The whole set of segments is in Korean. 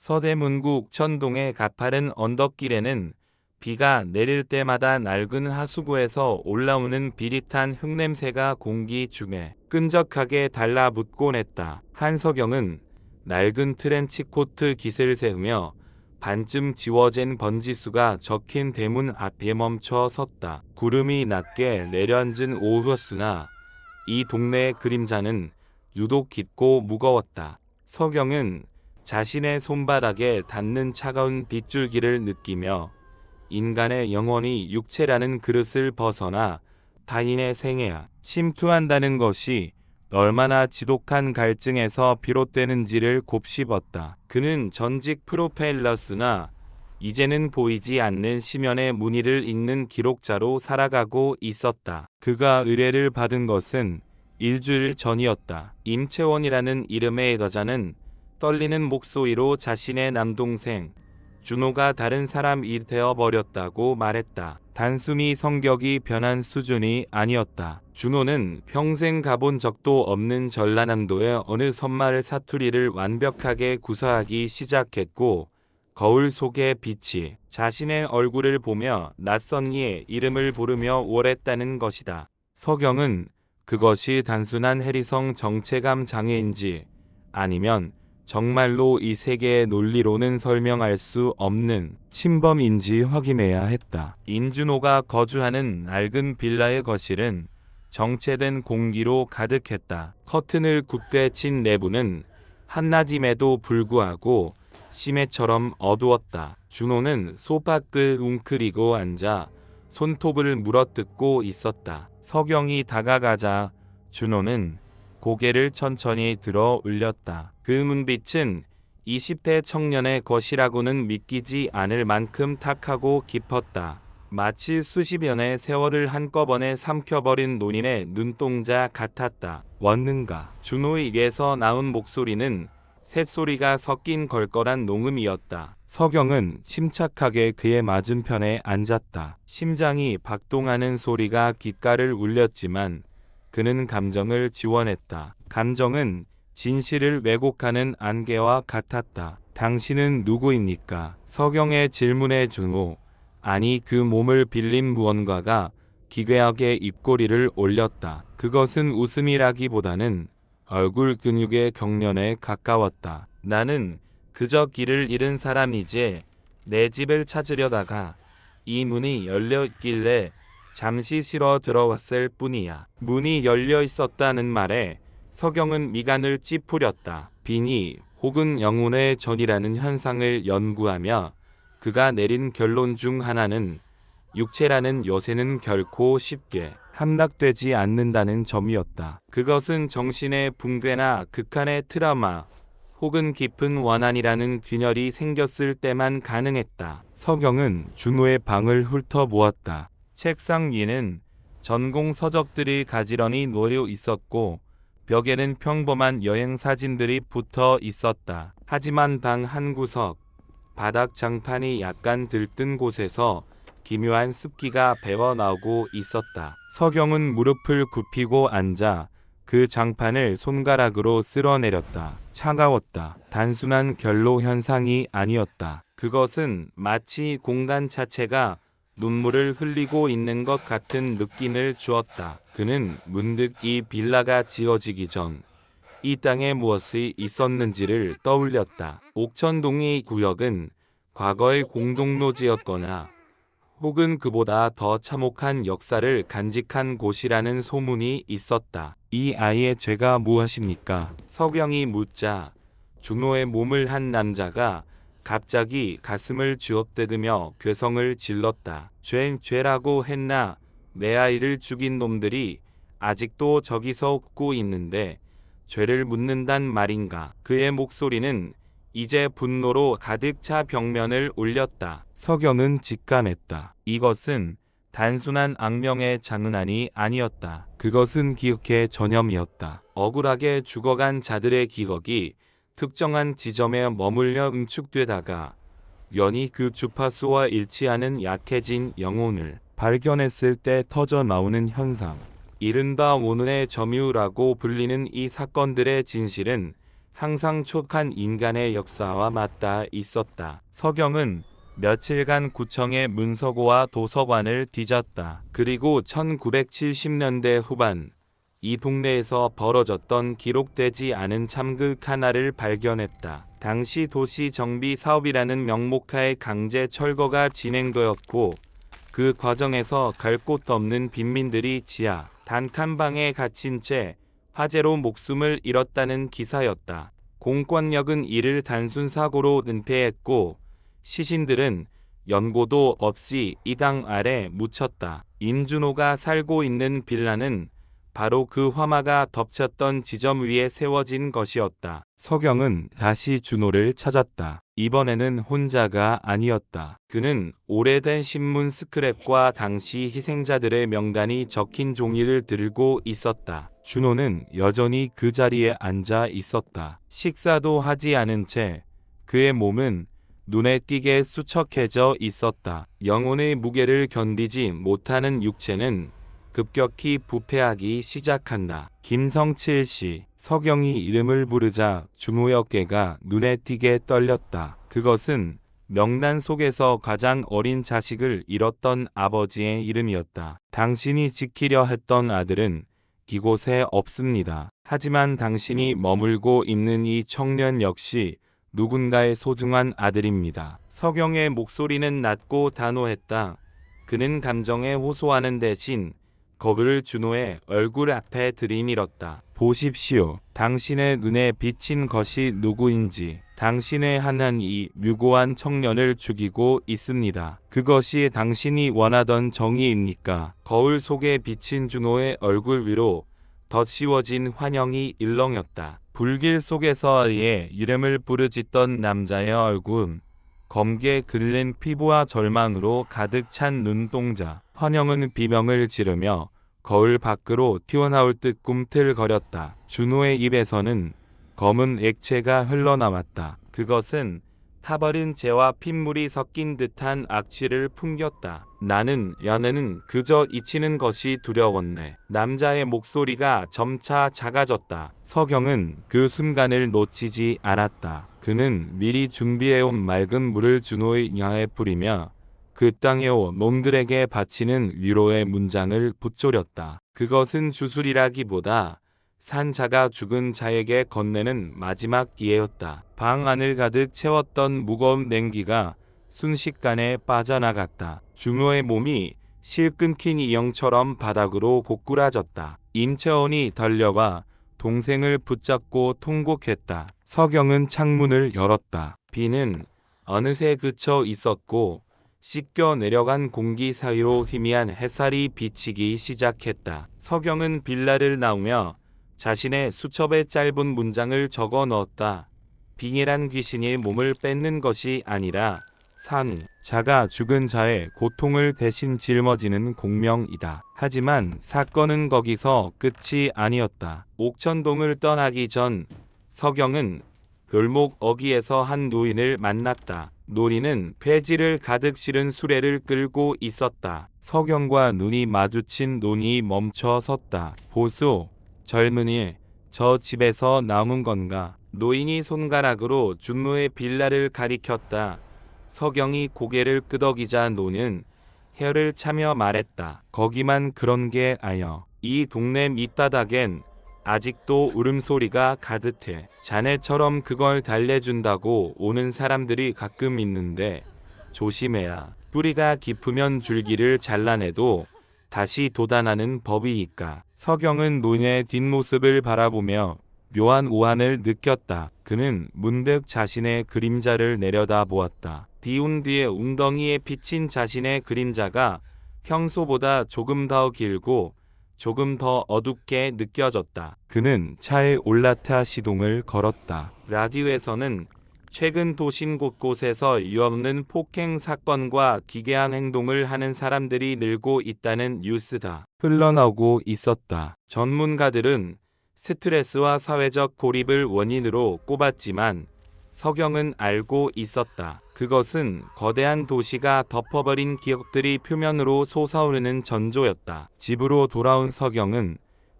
서대문구 옥천동의 가파른 언덕길에는 비가 내릴 때마다 낡은 하수구에서 올라오는 비릿한 흙냄새가 공기 중에 끈적하게 달라붙곤 했다. 한석영은 낡은 트렌치코트 깃을 세우며 반쯤 지워진 번지수가 적힌 대문 앞에 멈춰 섰다. 구름이 낮게 내려앉은 오후였으나 이 동네의 그림자는 유독 깊고 무거웠다. 석영은 자신의 손바닥에 닿는 차가운 빗줄기를 느끼며 인간의 영혼이 육체라는 그릇을 벗어나 타인의 생애에 침투한다는 것이 얼마나 지독한 갈증에서 비롯되는지를 곱씹었다. 그는 전직 프로펠러스나 이제는 보이지 않는 심연의 무늬를 읽는 기록자로 살아가고 있었다. 그가 의뢰를 받은 것은 일주일 전이었다. 임채원이라는 이름의 여자는 떨리는 목소리로 자신의 남동생 준호가 다른 사람이 되어버렸다고 말했다. 단순히 성격이 변한 수준이 아니었다. 준호는 평생 가본 적도 없는 전라남도의 어느 섬마을 사투리를 완벽하게 구사하기 시작했고 거울 속의 빛이 자신의 얼굴을 보며 낯선 이의 이름을 부르며 오랬다는 것이다. 석영은 그것이 단순한 해리성 정체감 장애인지 아니면 정말로 이 세계의 논리로는 설명할 수 없는 침범인지 확인해야 했다. 인준호가 거주하는 낡은 빌라의 거실은 정체된 공기로 가득했다. 커튼을 굽게 친 내부는 한낮임에도 불구하고 심해처럼 어두웠다. 준호는 소파 끝 웅크리고 앉아 손톱을 물어뜯고 있었다. 석영이 다가가자 준호는 고개를 천천히 들어 올렸다. 그 눈빛은 20대 청년의 것이라고는 믿기지 않을 만큼 탁하고 깊었다. 마치 수십년의 세월을 한꺼번에 삼켜버린 논인의 눈동자 같았다. 왔는가? 준호의 입에서 나온 목소리는 쇳소리가 섞인 걸걸한 농음이었다. 석영은 침착하게 그의 맞은편에 앉았다. 심장이 박동하는 소리가 귓가를 울렸지만 그는 감정을 지원했다. 감정은 진실을 왜곡하는 안개와 같았다. 당신은 누구입니까? 석영의 질문에 준호, 아니 그 몸을 빌린 무언가가 기괴하게 입꼬리를 올렸다. 그것은 웃음이라기보다는 얼굴 근육의 경련에 가까웠다. 나는 그저 길을 잃은 사람이지 내 집을 찾으려다가 이 문이 열려 있길래 잠시 실어 들어왔을 뿐이야. 문이 열려 있었다는 말에 석영은 미간을 찌푸렸다. 빈이 혹은 영혼의 전이라는 현상을 연구하며 그가 내린 결론 중 하나는 육체라는 요새는 결코 쉽게 함락되지 않는다는 점이었다. 그것은 정신의 붕괴나 극한의 트라우마 혹은 깊은 원한이라는 균열이 생겼을 때만 가능했다. 석영은 준호의 방을 훑어보았다. 책상 위에는 전공 서적들이 가지런히 놓여 있었고 벽에는 평범한 여행 사진들이 붙어 있었다. 하지만 방 한 구석, 바닥 장판이 약간 들뜬 곳에서 기묘한 습기가 배어나오고 있었다. 석영은 무릎을 굽히고 앉아 그 장판을 손가락으로 쓸어내렸다. 차가웠다. 단순한 결로 현상이 아니었다. 그것은 마치 공간 자체가 눈물을 흘리고 있는 것 같은 느낌을 주었다. 그는 문득 이 빌라가 지어지기 전 이 땅에 무엇이 있었는지를 떠올렸다. 옥천동의 구역은 과거의 공동묘지였거나 혹은 그보다 더 참혹한 역사를 간직한 곳이라는 소문이 있었다. 이 아이의 죄가 무엇입니까? 석영이 묻자 준호의 몸을 한 남자가 갑자기 가슴을 쥐어뜯으며 괴성을 질렀다. 죄라고 했나? 내 아이를 죽인 놈들이 아직도 저기서 웃고 있는데 죄를 묻는단 말인가? 그의 목소리는 이제 분노로 가득 차 벽면을 울렸다. 석영은 직감했다. 이것은 단순한 악명의 장난이 아니었다. 그것은 기억의 전염이었다. 억울하게 죽어간 자들의 기억이 특정한 지점에 머물려 응축되다가 연이 그 주파수와 일치하는 약해진 영혼을 발견했을 때 터져 나오는 현상. 이른바 오늘의 점유라고 불리는 이 사건들의 진실은 항상 촉한 인간의 역사와 맞닿아 있었다. 서경은 며칠간 구청의 문서고와 도서관을 뒤졌다. 그리고 1970년대 후반 이 동네에서 벌어졌던 기록되지 않은 참극 하나를 발견했다. 당시 도시 정비 사업이라는 명목하에 강제 철거가 진행되었고 그 과정에서 갈 곳 없는 빈민들이 지하 단칸방에 갇힌 채 화재로 목숨을 잃었다는 기사였다. 공권력은 이를 단순 사고로 은폐했고 시신들은 연고도 없이 이 당 아래 묻혔다. 임준호가 살고 있는 빌라는 바로 그 화마가 덮쳤던 지점 위에 세워진 것이었다. 서경은 다시 준호를 찾았다. 이번에는 혼자가 아니었다. 그는 오래된 신문 스크랩과 당시 희생자들의 명단이 적힌 종이를 들고 있었다. 준호는 여전히 그 자리에 앉아 있었다. 식사도 하지 않은 채 그의 몸은 눈에 띄게 수척해져 있었다. 영혼의 무게를 견디지 못하는 육체는 급격히 부패하기 시작한다. 김성칠 씨, 서경이 이름을 부르자 준호의 어깨가 눈에 띄게 떨렸다. 그것은 명단 속에서 가장 어린 자식을 잃었던 아버지의 이름이었다. 당신이 지키려 했던 아들은 이곳에 없습니다. 하지만 당신이 머물고 있는 이 청년 역시 누군가의 소중한 아들입니다. 서경의 목소리는 낮고 단호했다. 그는 감정에 호소하는 대신 거울을 준호의 얼굴 앞에 들이밀었다. 보십시오. 당신의 눈에 비친 것이 누구인지. 당신의 하나는 이 무고한 청년을 죽이고 있습니다. 그것이 당신이 원하던 정의입니까? 거울 속에 비친 준호의 얼굴 위로 덧씌워진 환영이 일렁였다. 불길 속에서 의의 이름을 부르짖던 남자의 얼굴. 검게 그을린 피부와 절망으로 가득 찬 눈동자. 환영은 비명을 지르며 거울 밖으로 튀어나올 듯 꿈틀거렸다. 준호의 입에서는 검은 액체가 흘러나왔다. 그것은 타버린 재와 핏물이 섞인 듯한 악취를 풍겼다. 나는 연애는 그저 잊히는 것이 두려웠네. 남자의 목소리가 점차 작아졌다. 서경은 그 순간을 놓치지 않았다. 그는 미리 준비해온 맑은 물을 준호의 냐에 뿌리며 그 땅에 온 놈들에게 바치는 위로의 문장을 붙조렸다. 그것은 주술이라기보다 산 자가 죽은 자에게 건네는 마지막 예였다. 방 안을 가득 채웠던 무거운 냉기가 순식간에 빠져나갔다. 준호의 몸이 실 끊긴 이영처럼 바닥으로 고꾸라졌다. 임채원이 달려와 동생을 붙잡고 통곡했다. 서경은 창문을 열었다. 비는 어느새 그쳐 있었고 씻겨 내려간 공기 사이로 희미한 햇살이 비치기 시작했다. 서경은 빌라를 나오며 자신의 수첩에 짧은 문장을 적어 넣었다. 빙의란 귀신이 몸을 뺏는 것이 아니라 산 자가 죽은 자의 고통을 대신 짊어지는 공명이다. 하지만 사건은 거기서 끝이 아니었다. 옥천동을 떠나기 전 서경은 골목 어귀에서 한 노인을 만났다. 노인은 폐지를 가득 실은 수레를 끌고 있었다. 서경과 눈이 마주친 노인이 멈춰 섰다. 보소, 젊은이, 저 집에서 나온 건가? 노인이 손가락으로 준호의 빌라를 가리켰다. 서경이 고개를 끄덕이자 노는 혀를 차며 말했다. 거기만 그런 게 아여. 이 동네 밑바닥엔 아직도 울음소리가 가득해. 자네처럼 그걸 달래준다고 오는 사람들이 가끔 있는데 조심해야. 뿌리가 깊으면 줄기를 잘라내도 다시 돋아나는 법이니까. 서경은 노인의 뒷모습을 바라보며 묘한 오한을 느꼈다. 그는 문득 자신의 그림자를 내려다 보았다. 비운 뒤에 웅덩이에 비친 자신의 그림자가 평소보다 조금 더 길고 조금 더 어둡게 느껴졌다. 그는 차에 올라타 시동을 걸었다. 라디오에서는 최근 도심 곳곳에서 위없는 폭행 사건과 기괴한 행동을 하는 사람들이 늘고 있다는 뉴스가 흘러나오고 있었다. 전문가들은 스트레스와 사회적 고립을 원인으로 꼽았지만 서경은 알고 있었다. 그것은 거대한 도시가 덮어버린 기억들이 표면으로 솟아오르는 전조였다. 집으로 돌아온 서경은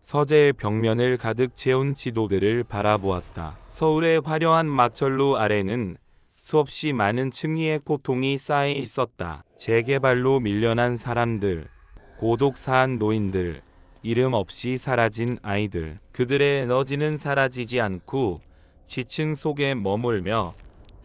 서재의 벽면을 가득 채운 지도들을 바라보았다. 서울의 화려한 마철로 아래는 수없이 많은 층위의 고통이 쌓여 있었다. 재개발로 밀려난 사람들, 고독사한 노인들, 이름 없이 사라진 아이들. 그들의 에너지는 사라지지 않고 지층 속에 머물며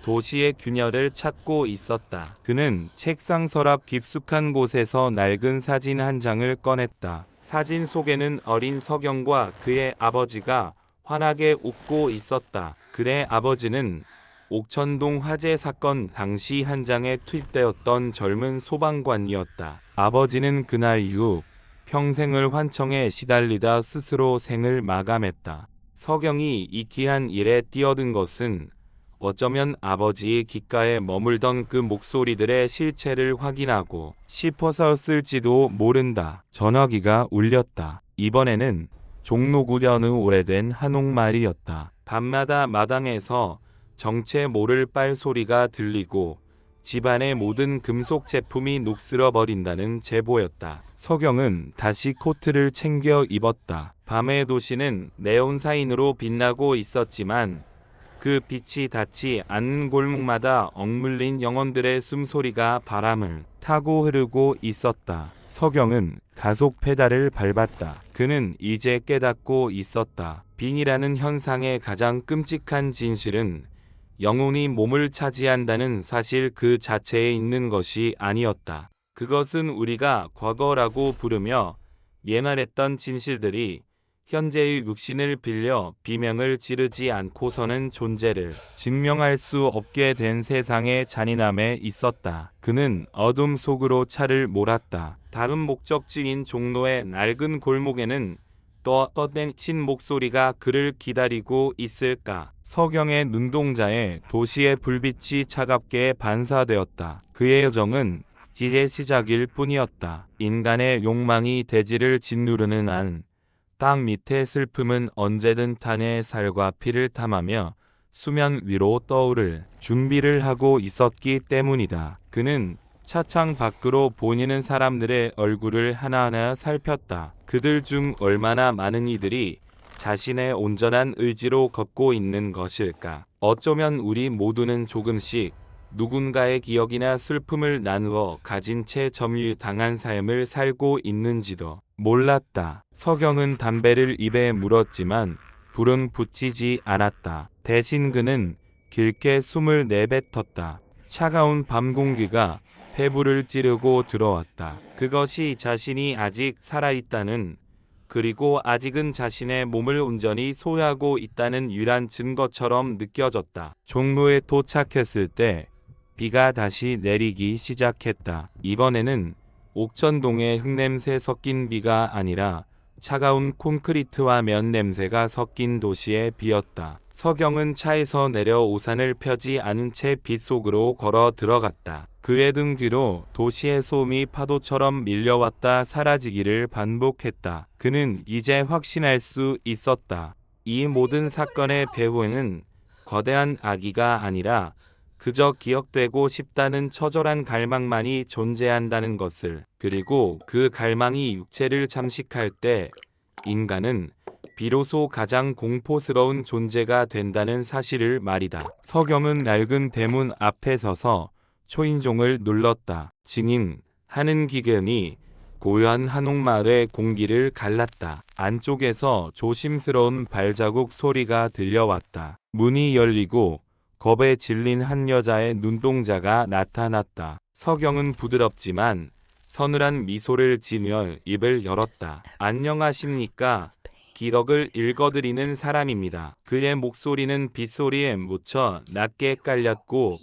도시의 균열을 찾고 있었다. 그는 책상 서랍 깊숙한 곳에서 낡은 사진 한 장을 꺼냈다. 사진 속에는 어린 서경과 그의 아버지가 환하게 웃고 있었다. 그의 아버지는 옥천동 화재 사건 당시 현장에 투입되었던 젊은 소방관이었다. 아버지는 그날 이후 평생을 환청에 시달리다 스스로 생을 마감했다. 서경이 이 귀한 일에 뛰어든 것은 어쩌면 아버지의 귓가에 머물던 그 목소리들의 실체를 확인하고 싶어서였을지도 모른다. 전화기가 울렸다. 이번에는 종로구 여느 오래된 한옥마을이었다. 밤마다 마당에서 정체 모를 빨 소리가 들리고 집안의 모든 금속 제품이 녹슬어 버린다는 제보였다. 서경은 다시 코트를 챙겨 입었다. 밤의 도시는 네온사인으로 빛나고 있었지만 그 빛이 닿지 않는 골목마다 억눌린 영혼들의 숨소리가 바람을 타고 흐르고 있었다. 서경은 가속 페달을 밟았다. 그는 이제 깨닫고 있었다. 빙이라는 현상의 가장 끔찍한 진실은 영혼이 몸을 차지한다는 사실 그 자체에 있는 것이 아니었다. 그것은 우리가 과거라고 부르며 예말했던 진실들이 현재의 육신을 빌려 비명을 지르지 않고서는 존재를 증명할 수 없게 된 세상의 잔인함에 있었다. 그는 어둠 속으로 차를 몰았다. 다음 목적지인 종로의 낡은 골목에는 또 어떤 친 목소리가 그를 기다리고 있을까? 서경의 눈동자에 도시의 불빛이 차갑게 반사되었다. 그의 여정은 이제 시작일 뿐이었다. 인간의 욕망이 대지를 짓누르는 한 땅 밑의 슬픔은 언제든 탄의 살과 피를 탐하며 수면 위로 떠오를 준비를 하고 있었기 때문이다. 그는 차창 밖으로 보이는 사람들의 얼굴을 하나하나 살폈다. 그들 중 얼마나 많은 이들이 자신의 온전한 의지로 걷고 있는 것일까? 어쩌면 우리 모두는 조금씩 누군가의 기억이나 슬픔을 나누어 가진 채 점유당한 삶을 살고 있는지도 몰랐다. 서경은 담배를 입에 물었지만 불은 붙이지 않았다. 대신 그는 길게 숨을 내뱉었다. 차가운 밤 공기가 폐부를 찌르고 들어왔다. 그것이 자신이 아직 살아있다는, 그리고 아직은 자신의 몸을 온전히 소유하고 있다는 유일한 증거처럼 느껴졌다. 종로에 도착했을 때 비가 다시 내리기 시작했다. 이번에는 옥천동의 흙냄새 섞인 비가 아니라 차가운 콘크리트와 면 냄새가 섞인 도시의 비였다. 서경은 차에서 내려 우산을 펴지 않은 채 빛 속으로 걸어 들어갔다. 그의 등 뒤로 도시의 소음이 파도처럼 밀려왔다 사라지기를 반복했다. 그는 이제 확신할 수 있었다. 이 모든 사건의 배후에는 거대한 악의가 아니라 그저 기억되고 싶다는 처절한 갈망만이 존재한다는 것을, 그리고 그 갈망이 육체를 잠식할 때 인간은 비로소 가장 공포스러운 존재가 된다는 사실을 말이다. 서경은 낡은 대문 앞에 서서 초인종을 눌렀다. 징잉 하는 기근이 고요한 한옥마을의 공기를 갈랐다. 안쪽에서 조심스러운 발자국 소리가 들려왔다. 문이 열리고 겁에 질린 한 여자의 눈동자가 나타났다. 서경은 부드럽지만 서늘한 미소를 지며 입을 열었다. 안녕하십니까? 기록을 읽어드리는 사람입니다. 그의 목소리는 빗소리에 묻혀 낮게 깔렸고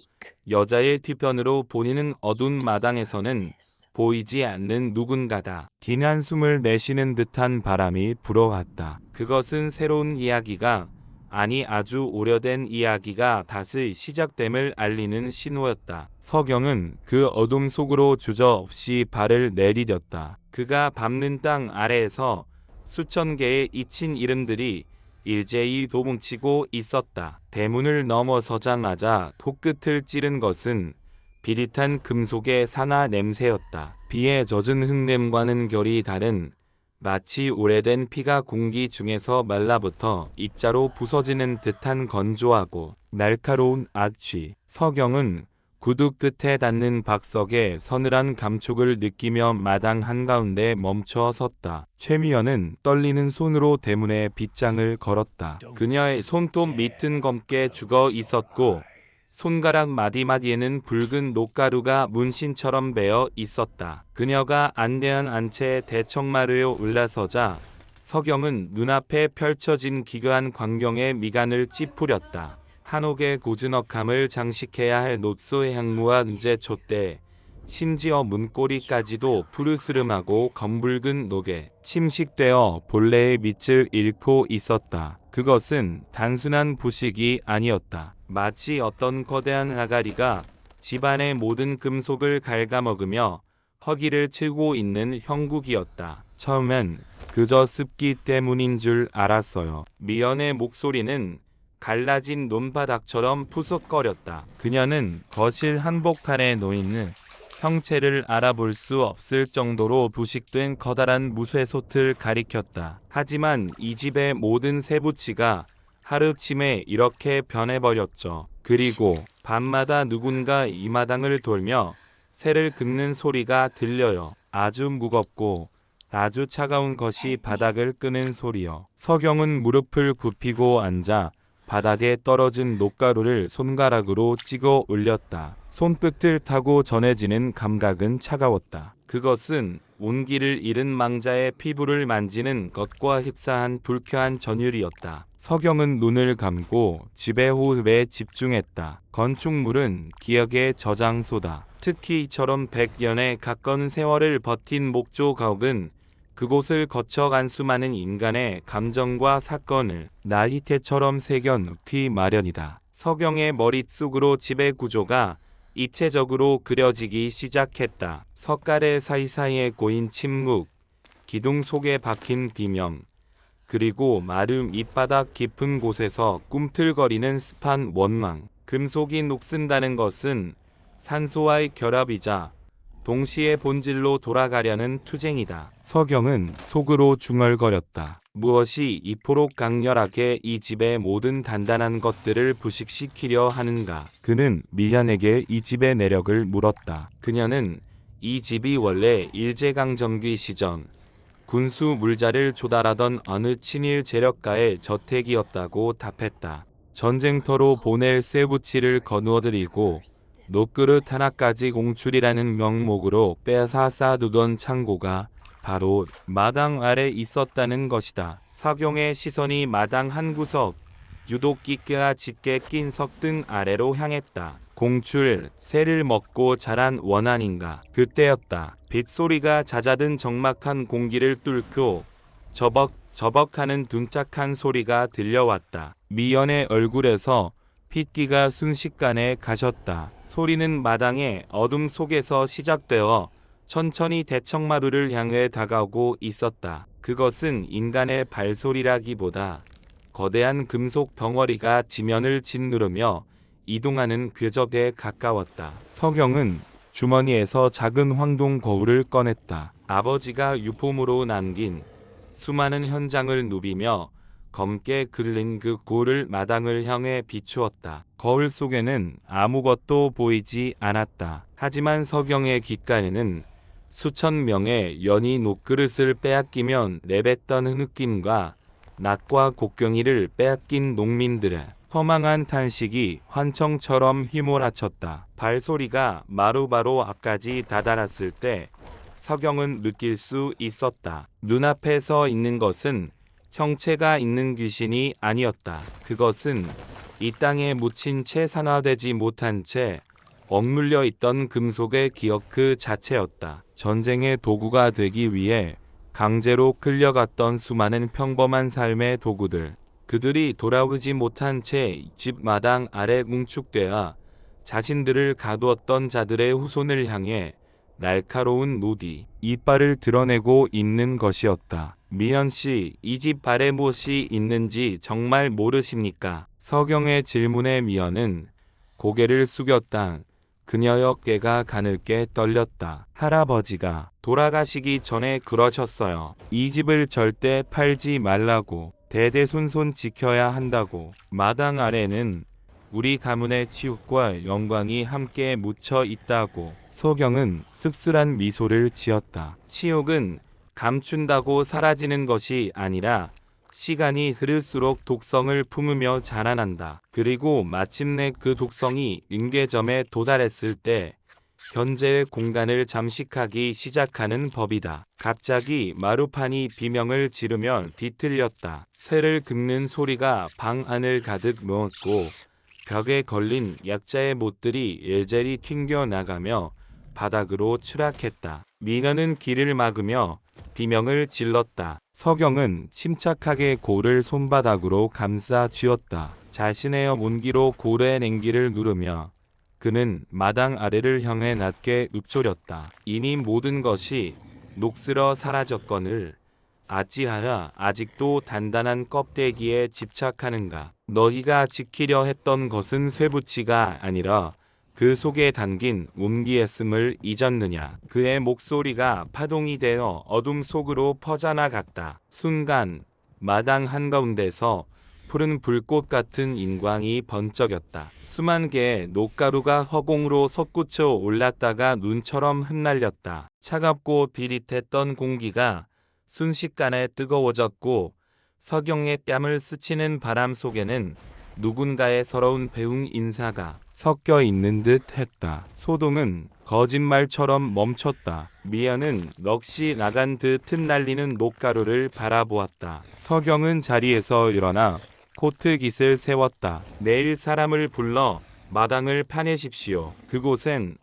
여자의 뒤편으로 보이는 어두운 마당에서는 보이지 않는 누군가다. 긴 한숨을 내쉬는 듯한 바람이 불어왔다. 그것은 새로운 이야기가, 아니 아주 오래된 이야기가 다시 시작됨을 알리는 신호였다. 서경은 그 어둠 속으로 주저없이 발을 내디뎠다. 그가 밟는 땅 아래에서 수천 개의 잊힌 이름들이 일제히 도뭉치고 있었다. 대문을 넘어서자마자 톡끝을 찌른 것은 비릿한 금속의 산화 냄새였다. 비에 젖은 흙냄과는 결이 다른 마치 오래된 피가 공기 중에서 말라붙어 입자로 부서지는 듯한 건조하고 날카로운 악취. 서경은 구두 끝에 닿는 박석의 서늘한 감촉을 느끼며 마당 한가운데 멈춰 섰다. 최미연은 떨리는 손으로 대문에 빗장을 걸었다. 그녀의 손톱 밑은 검게 죽어 있었고 손가락 마디마디에는 붉은 녹가루가 문신처럼 배어 있었다. 그녀가 안대한 안채 대청마루에 올라서자 서경은 눈앞에 펼쳐진 기괴한 광경에 미간을 찌푸렸다. 한옥의 고즈넉함을 장식해야 할 녹소 향무와 은제 촛대, 심지어 문고리까지도 푸르스름하고 검붉은 녹에 침식되어 본래의 빛을 잃고 있었다. 그것은 단순한 부식이 아니었다. 마치 어떤 거대한 아가리가 집안의 모든 금속을 갉아먹으며 허기를 치고 있는 형국이었다. 처음엔 그저 습기 때문인 줄 알았어요. 미연의 목소리는 갈라진 논바닥처럼 푸석거렸다. 그녀는 거실 한복판에 놓이는 형체를 알아볼 수 없을 정도로 부식된 커다란 무쇠솥을 가리켰다. 하지만 이 집의 모든 세부치가 하루침에 이렇게 변해버렸죠. 그리고 밤마다 누군가 이 마당을 돌며 새를 긁는 소리가 들려요. 아주 무겁고 아주 차가운 것이 바닥을 끄는 소리요. 서경은 무릎을 굽히고 앉아 바닥에 떨어진 녹가루를 손가락으로 찍어 올렸다. 손끝을 타고 전해지는 감각은 차가웠다. 그것은 온기를 잃은 망자의 피부를 만지는 것과 흡사한 불쾌한 전율이었다. 서경은 눈을 감고 집의 호흡에 집중했다. 건축물은 기억의 저장소다. 특히 이처럼 100년에 가까운 세월을 버틴 목조 가옥은 그곳을 거쳐간 수많은 인간의 감정과 사건을 나이테처럼 새겨넣기 마련이다. 서경의 머릿속으로 집의 구조가 입체적으로 그려지기 시작했다. 석가래 사이사이에 고인 침묵, 기둥 속에 박힌 비명, 그리고 마름 밑바닥 깊은 곳에서 꿈틀거리는 습한 원망. 금속이 녹슨다는 것은 산소와의 결합이자 동시에 본질로 돌아가려는 투쟁이다. 서경은 속으로 중얼거렸다. 무엇이 이토록 강렬하게 이 집의 모든 단단한 것들을 부식시키려 하는가? 그는 미연에게 이 집의 내력을 물었다. 그녀는 이 집이 원래 일제강점기 시절 군수 물자를 조달하던 어느 친일 재력가의 저택이었다고 답했다. 전쟁터로 보낼 쇠붙이를 거두어들이고 녹그릇 하나까지 공출이라는 명목으로 빼앗아 쌓아두던 창고가 바로 마당 아래 있었다는 것이다. 서경의 시선이 마당 한 구석, 유독 끼가 짙게 낀 석등 아래로 향했다. 공출, 새를 먹고 자란 원한인가. 그때였다. 빗소리가 잦아든 적막한 공기를 뚫고 저벅저벅하는 둔짝한 소리가 들려왔다. 미연의 얼굴에서 핏기가 순식간에 가셨다. 소리는 마당의 어둠 속에서 시작되어 천천히 대청마루를 향해 다가오고 있었다. 그것은 인간의 발소리라기보다 거대한 금속 덩어리가 지면을 짓누르며 이동하는 궤적에 가까웠다. 서경은 주머니에서 작은 황동 거울을 꺼냈다. 아버지가 유품으로 남긴 수많은 현장을 누비며 검게 그을린 그 고를 마당을 향해 비추었다. 거울 속에는 아무것도 보이지 않았다. 하지만 서경의 귓가에는 수천 명의 연이 녹그릇을 빼앗기면 내뱉던 흐느낌과 낫과 곡괭이를 빼앗긴 농민들의 허망한 탄식이 환청처럼 휘몰아쳤다. 발소리가 마루바로 앞까지 다다랐을 때 서경은 느낄 수 있었다. 눈앞에 서 있는 것은 형체가 있는 귀신이 아니었다. 그것은 이 땅에 묻힌 채 산화되지 못한 채 억눌려 있던 금속의 기억 그 자체였다. 전쟁의 도구가 되기 위해 강제로 끌려갔던 수많은 평범한 삶의 도구들. 그들이 돌아오지 못한 채 집 마당 아래 뭉축되어 자신들을 가두었던 자들의 후손을 향해 날카로운 무디, 이빨을 드러내고 있는 것이었다. 미연씨, 이 집 아래 무엇이 있는지 정말 모르십니까? 서경의 질문에 미연은 고개를 숙였다. 그녀의 어깨가 가늘게 떨렸다. 할아버지가 돌아가시기 전에 그러셨어요. 이 집을 절대 팔지 말라고. 대대손손 지켜야 한다고. 마당 아래는 우리 가문의 치욕과 영광이 함께 묻혀 있다고. 소경은 씁쓸한 미소를 지었다. 치욕은 감춘다고 사라지는 것이 아니라 시간이 흐를수록 독성을 품으며 자라난다. 그리고 마침내 그 독성이 임계점에 도달했을 때 현재의 공간을 잠식하기 시작하는 법이다. 갑자기 마루판이 비명을 지르며 뒤틀렸다. 쇠를 긁는 소리가 방 안을 가득 메웠고 벽에 걸린 약자의 못들이 일제리 튕겨나가며 바닥으로 추락했다. 미녀는 길을 막으며 비명을 질렀다. 서경은 침착하게 고를 손바닥으로 감싸 쥐었다. 자신의 온기로 고래의 냉기를 누르며 그는 마당 아래를 향해 낮게 읊조렸다. 이미 모든 것이 녹슬어 사라졌거늘 어찌하여 아직도 단단한 껍데기에 집착하는가. 너희가 지키려 했던 것은 쇠붙이가 아니라 그 속에 담긴 온기였음을 잊었느냐. 그의 목소리가 파동이 되어 어둠 속으로 퍼져나갔다. 순간 마당 한가운데서 푸른 불꽃 같은 인광이 번쩍였다. 수만 개의 녹가루가 허공으로 솟구쳐 올랐다가 눈처럼 흩날렸다. 차갑고 비릿했던 공기가 순식간에 뜨거워졌고 서경의 뺨을 스치는 바람 속에는 누군가의 서러운 배웅 인사가 섞여 있는 듯 했다. 소동은 거짓말처럼 멈췄다. 미연은 넋이 나간 듯 흩날리는 녹가루를 바라보았다. 서경은 자리에서 일어나 코트깃을 세웠다. 내일 사람을 불러 마당을 파내십시오. 그곳엔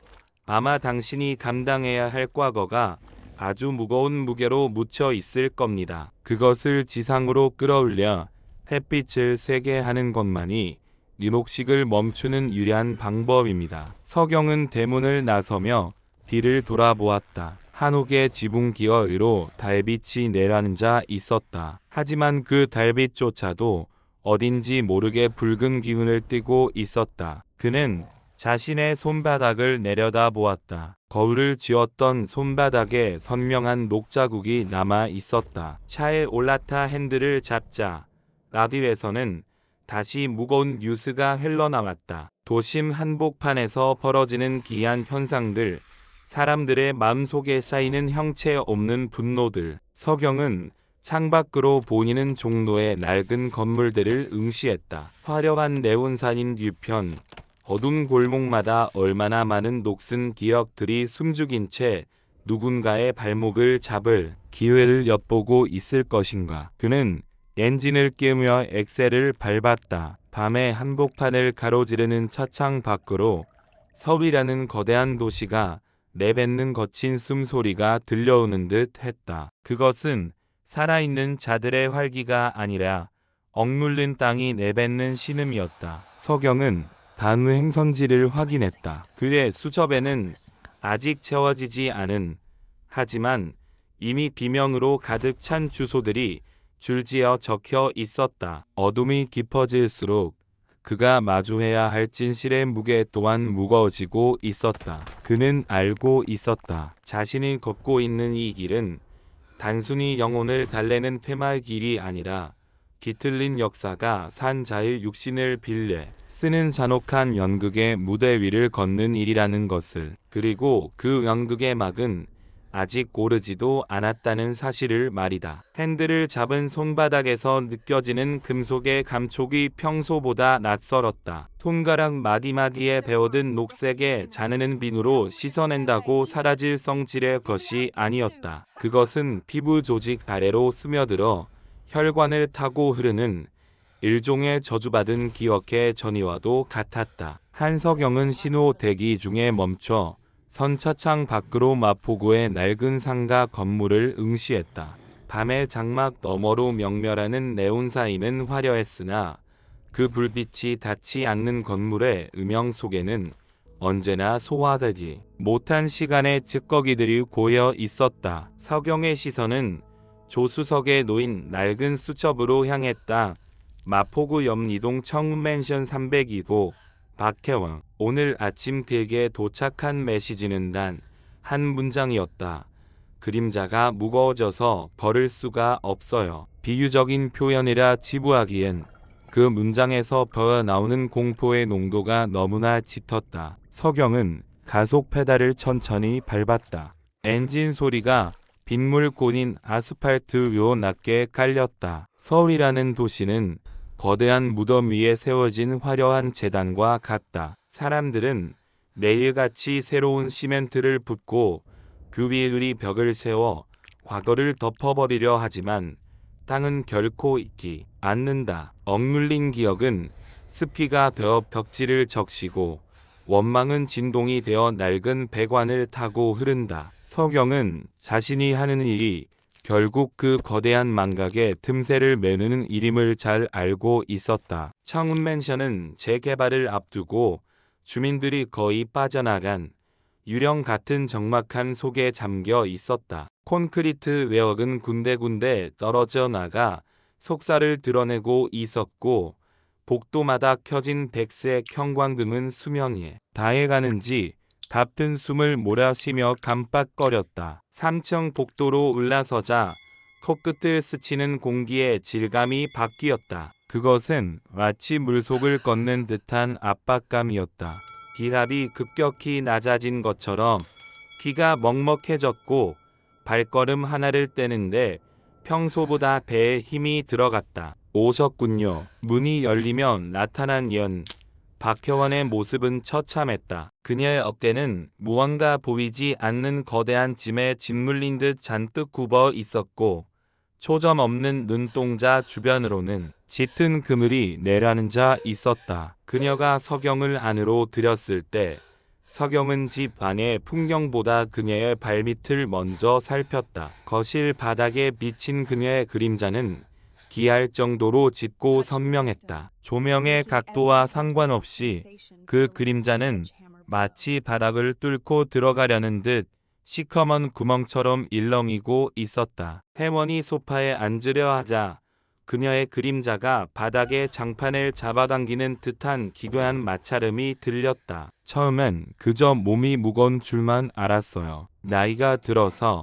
아마 당신이 감당해야 할 과거가 아주 무거운 무게로 묻혀 있을 겁니다. 그것을 지상으로 끌어올려 햇빛을 쐬게 하는 것만이 이목식을 멈추는 유리한 방법입니다. 서경은 대문을 나서며 뒤를 돌아보았다. 한옥의 지붕 기어위로 달빛이 내려앉아 있었다. 하지만 그 달빛조차도 어딘지 모르게 붉은 기운을 띠고 있었다. 그는 자신의 손바닥을 내려다 보았다. 거울을 쥐었던 손바닥에 선명한 녹자국이 남아 있었다. 차에 올라타 핸들을 잡자 라디오에서는 다시 무거운 뉴스가 흘러나왔다. 도심 한복판에서 벌어지는 기이한 현상들, 사람들의 마음속에 쌓이는 형체 없는 분노들. 서경은 창밖으로 보이는 종로의 낡은 건물들을 응시했다. 화려한 네온사인 뒤편, 어두운 골목마다 얼마나 많은 녹슨 기억들이 숨죽인 채 누군가의 발목을 잡을 기회를 엿보고 있을 것인가. 그는 엔진을 끼우며 엑셀을 밟았다. 밤의 한복판을 가로지르는 차창 밖으로 서울이라는 거대한 도시가 내뱉는 거친 숨소리가 들려오는 듯 했다. 그것은 살아있는 자들의 활기가 아니라 억눌린 땅이 내뱉는 신음이었다. 서경은 단우 행선지를 확인했다. 그의 수첩에는 아직 채워지지 않은, 하지만 이미 비명으로 가득 찬 주소들이 줄지어 적혀 있었다. 어둠이 깊어질수록 그가 마주해야 할 진실의 무게 또한 무거워지고 있었다. 그는 알고 있었다. 자신이 걷고 있는 이 길은 단순히 영혼을 달래는 퇴마의 길이 아니라 뒤틀린 역사가 산 자의 육신을 빌려 쓰는 잔혹한 연극의 무대 위를 걷는 일이라는 것을. 그리고 그 연극의 막은 아직 오르지도 않았다는 사실을 말이다. 핸들을 잡은 손바닥에서 느껴지는 금속의 감촉이 평소보다 낯설었다. 손가락 마디마디에 배어든 녹색의 자네는 비누로 씻어낸다고 사라질 성질의 것이 아니었다. 그것은 피부 조직 아래로 스며들어 혈관을 타고 흐르는 일종의 저주받은 기억의 전이와도 같았다. 한서경은 신호 대기 중에 멈춰 선차창 밖으로 마포구의 낡은 상가 건물을 응시했다. 밤의 장막 너머로 명멸하는 네온사인은 화려했으나 그 불빛이 닿지 않는 건물의 음영 속에는 언제나 소화되지 못한 시간의 찌꺼기들이 고여 있었다. 서경의 시선은 조수석에 놓인 낡은 수첩으로 향했다. 마포구 옆 이동 청운맨션 302호 박혜원. 오늘 아침 그에게 도착한 메시지는 단 한 문장이었다. 그림자가 무거워져서 걸을 수가 없어요. 비유적인 표현이라 치부하기엔 그 문장에서 나오는 공포의 농도가 너무나 짙었다. 서경은 가속 페달을 천천히 밟았다. 엔진 소리가 빗물 고인 아스팔트 요 낮게 깔렸다. 서울이라는 도시는 거대한 무덤 위에 세워진 화려한 제단과 같다. 사람들은 매일같이 새로운 시멘트를 붓고 그 위에 유리벽을 세워 과거를 덮어버리려 하지만 땅은 결코 잊지 않는다. 억눌린 기억은 습기가 되어 벽지를 적시고 원망은 진동이 되어 낡은 배관을 타고 흐른다. 서경은 자신이 하는 일이 결국 그 거대한 망각의 틈새를 메우는 일임을 잘 알고 있었다. 청운맨션은 재개발을 앞두고 주민들이 거의 빠져나간 유령 같은 적막한 속에 잠겨 있었다. 콘크리트 외벽은 군데군데 떨어져 나가 속살을 드러내고 있었고 복도마다 켜진 백색 형광등은 수면 위에 닿아가는지 가쁜 숨을 몰아쉬며 깜빡거렸다. 3층 복도로 올라서자 코끝을 스치는 공기의 질감이 바뀌었다. 그것은 마치 물속을 걷는 듯한 압박감이었다. 기압이 급격히 낮아진 것처럼 귀가 먹먹해졌고 발걸음 하나를 떼는데 평소보다 배에 힘이 들어갔다. 오셨군요. 문이 열리면 나타난 박혜원의 모습은 처참했다. 그녀의 어깨는 무언가 보이지 않는 거대한 짐에 짓물린 듯 잔뜩 굽어 있었고 초점 없는 눈동자 주변으로는 짙은 그물이 내려앉아 있었다. 그녀가 서경을 안으로 들였을 때 서경은 집 안의 풍경보다 그녀의 발밑을 먼저 살폈다. 거실 바닥에 비친 그녀의 그림자는 기할 정도로 짙고 선명했다. 조명의 각도와 상관없이 그 그림자는 마치 바닥을 뚫고 들어가려는 듯 시커먼 구멍처럼 일렁이고 있었다. 혜원이 소파에 앉으려 하자 그녀의 그림자가 바닥의 장판을 잡아당기는 듯한 기괴한 마찰음이 들렸다. 처음엔 그저 몸이 무거운 줄만 알았어요. 나이가 들어서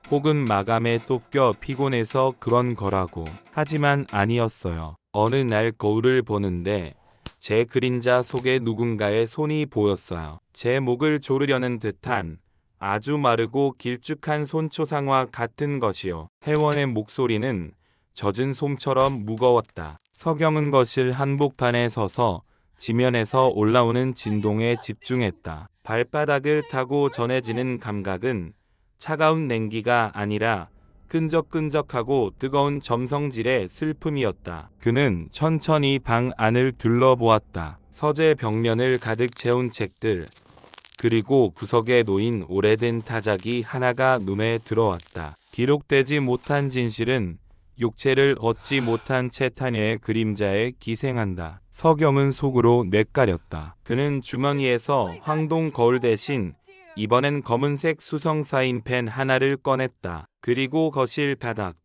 혹은 마감에 또 껴 피곤해서 그런 거라고. 하지만 아니었어요. 어느 날 거울을 보는데 제 그림자 속에 누군가의 손이 보였어요. 제 목을 조르려는 듯한 아주 마르고 길쭉한 손초상화 같은 것이요. 혜원의 목소리는 젖은 솜처럼 무거웠다. 서경은 거실 한복판에 서서 지면에서 올라오는 진동에 집중했다. 발바닥을 타고 전해지는 감각은 차가운 냉기가 아니라 끈적끈적하고 뜨거운 점성질의 슬픔이었다. 그는 천천히 방 안을 둘러보았다. 서재 벽면을 가득 채운 책들, 그리고 구석에 놓인 오래된 타작이 하나가 눈에 들어왔다. 기록되지 못한 진실은 육체를 얻지 못한 채타녀의 그림자에 기생한다. 서경은 속으로 뇌까렸다. 그는 주머니에서 황동 거울 대신 이번엔 검은색 수성 사인펜 하나를 꺼냈다. 그리고 거실 바닥,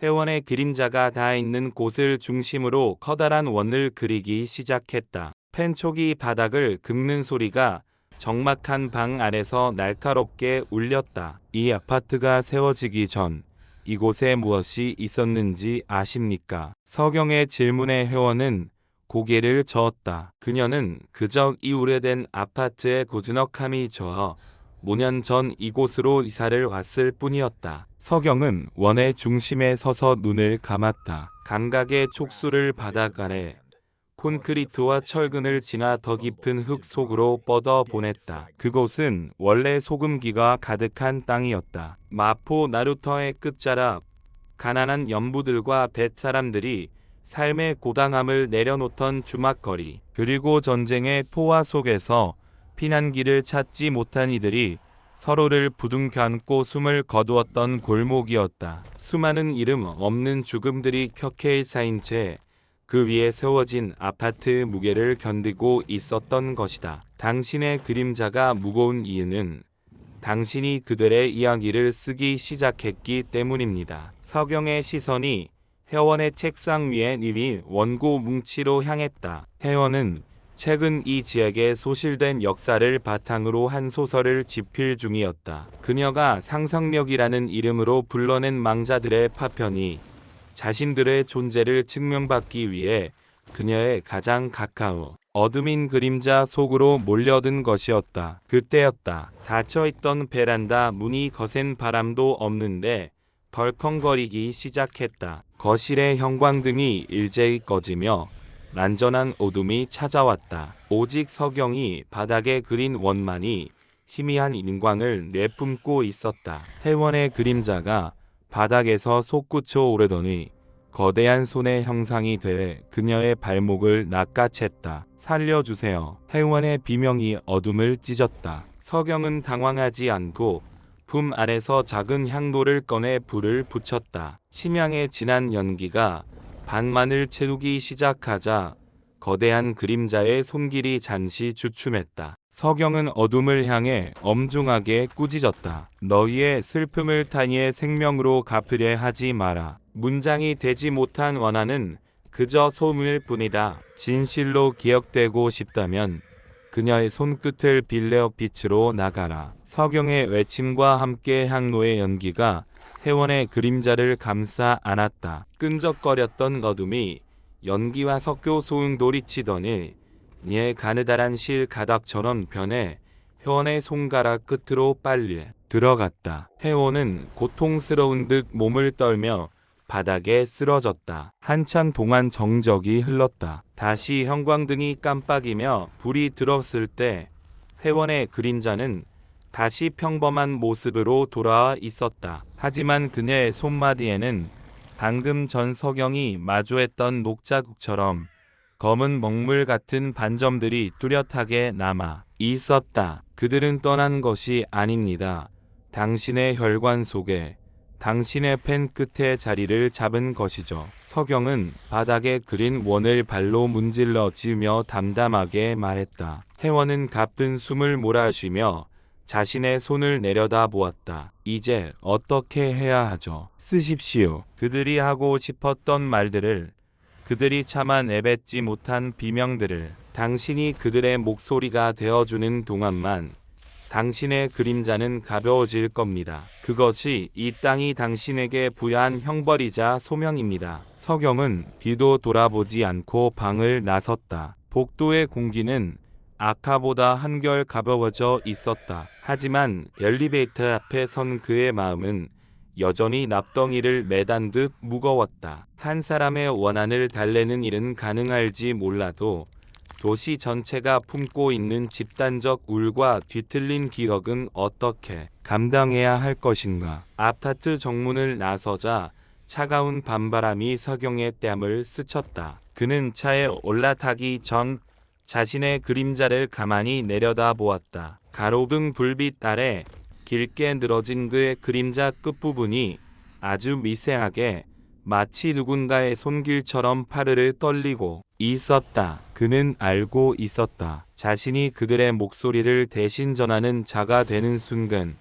혜원의 그림자가 닿아 있는 곳을 중심으로 커다란 원을 그리기 시작했다. 펜촉이 바닥을 긁는 소리가 적막한 방 안에서 날카롭게 울렸다. 이 아파트가 세워지기 전 이곳에 무엇이 있었는지 아십니까? 서경의 질문에 혜원은 고개를 저었다. 그녀는 그저 이 오래된 아파트의 고즈넉함이 저어 5년 전 이곳으로 이사를 왔을 뿐이었다. 서경은 원의 중심에 서서 눈을 감았다. 감각의 촉수를 바닥 아래 콘크리트와 철근을 지나 더 깊은 흙 속으로 뻗어 보냈다. 그곳은 원래 소금기가 가득한 땅이었다. 마포 나루터의 끝자락, 가난한 연부들과 뱃사람들이 삶의 고단함을 내려놓던 주막거리, 그리고 전쟁의 포화 속에서 피난길을 찾지 못한 이들이 서로를 부둥켜 안고 숨을 거두었던 골목이었다. 수많은 이름 없는 죽음들이 켜켜이 쌓인 채 그 위에 세워진 아파트 무게를 견디고 있었던 것이다. 당신의 그림자가 무거운 이유는 당신이 그들의 이야기를 쓰기 시작했기 때문입니다. 서경의 시선이 혜원의 책상 위에 이미 원고 뭉치로 향했다. 혜원은 최근 이 지역에 소실된 역사를 바탕으로 한 소설을 집필 중이었다. 그녀가 상상력이라는 이름으로 불러낸 망자들의 파편이 자신들의 존재를 증명받기 위해 그녀의 가장 가까운 어둠인 그림자 속으로 몰려든 것이었다. 그때였다. 닫혀있던 베란다 문이 거센 바람도 없는데 덜컹거리기 시작했다. 거실의 형광등이 일제히 꺼지며 난전한 어둠이 찾아왔다. 오직 서경이 바닥에 그린 원만이 희미한 인광을 내뿜고 있었다. 해원의 그림자가 바닥에서 솟구쳐 오르더니 거대한 손의 형상이 돼 그녀의 발목을 낚아챘다. 살려주세요. 해원의 비명이 어둠을 찢었다. 서경은 당황하지 않고 품 안에서 작은 향로를 꺼내 불을 붙였다. 심양의 진한 연기가 방만을 채우기 시작하자 거대한 그림자의 손길이 잠시 주춤했다. 서경은 어둠을 향해 엄중하게 꾸짖었다. 너희의 슬픔을 타니의 생명으로 갚으려 하지 마라. 문장이 되지 못한 원한은 그저 소문일 뿐이다. 진실로 기억되고 싶다면 그녀의 손끝을 빌려 빛으로 나가라. 서경의 외침과 함께 향로의 연기가 해원의 그림자를 감싸 안았다. 끈적거렸던 어둠이 연기와 섞여 소용돌이치더니 이에 가느다란 실 가닥처럼 변해 해원의 손가락 끝으로 빨려 들어갔다. 해원은 고통스러운 듯 몸을 떨며 바닥에 쓰러졌다. 한참 동안 정적이 흘렀다. 다시 형광등이 깜빡이며 불이 들었을 때 해원의 그림자는 다시 평범한 모습으로 돌아와 있었다. 하지만 그녀의 손마디에는 방금 전 서경이 마주했던 녹자국처럼 검은 먹물 같은 반점들이 뚜렷하게 남아 있었다. 그들은 떠난 것이 아닙니다. 당신의 혈관 속에 당신의 펜 끝에 자리를 잡은 것이죠. 서경은 바닥에 그린 원을 발로 문질러 지으며 담담하게 말했다. 해원은 가쁜 숨을 몰아쉬며 자신의 손을 내려다 보았다. 이제 어떻게 해야 하죠? 쓰십시오. 그들이 하고 싶었던 말들을, 그들이 차마 내뱉지 못한 비명들을, 당신이 그들의 목소리가 되어주는 동안만 당신의 그림자는 가벼워질 겁니다. 그것이 이 땅이 당신에게 부여한 형벌이자 소명입니다. 서경은 뒤도 돌아보지 않고 방을 나섰다. 복도의 공기는 아까보다 한결 가벼워져 있었다. 하지만 엘리베이터 앞에 선 그의 마음은 여전히 납덩이를 매단 듯 무거웠다. 한 사람의 원한을 달래는 일은 가능할지 몰라도 도시 전체가 품고 있는 집단적 울과 뒤틀린 기억은 어떻게 감당해야 할 것인가. 아파트 정문을 나서자 차가운 밤바람이 서경의 뺨을 스쳤다. 그는 차에 올라타기 전 자신의 그림자를 가만히 내려다 보았다. 가로등 불빛 아래 길게 늘어진 그의 그림자 끝부분이 아주 미세하게 마치 누군가의 손길처럼 파르르 떨리고 있었다. 그는 알고 있었다. 자신이 그들의 목소리를 대신 전하는 자가 되는 순간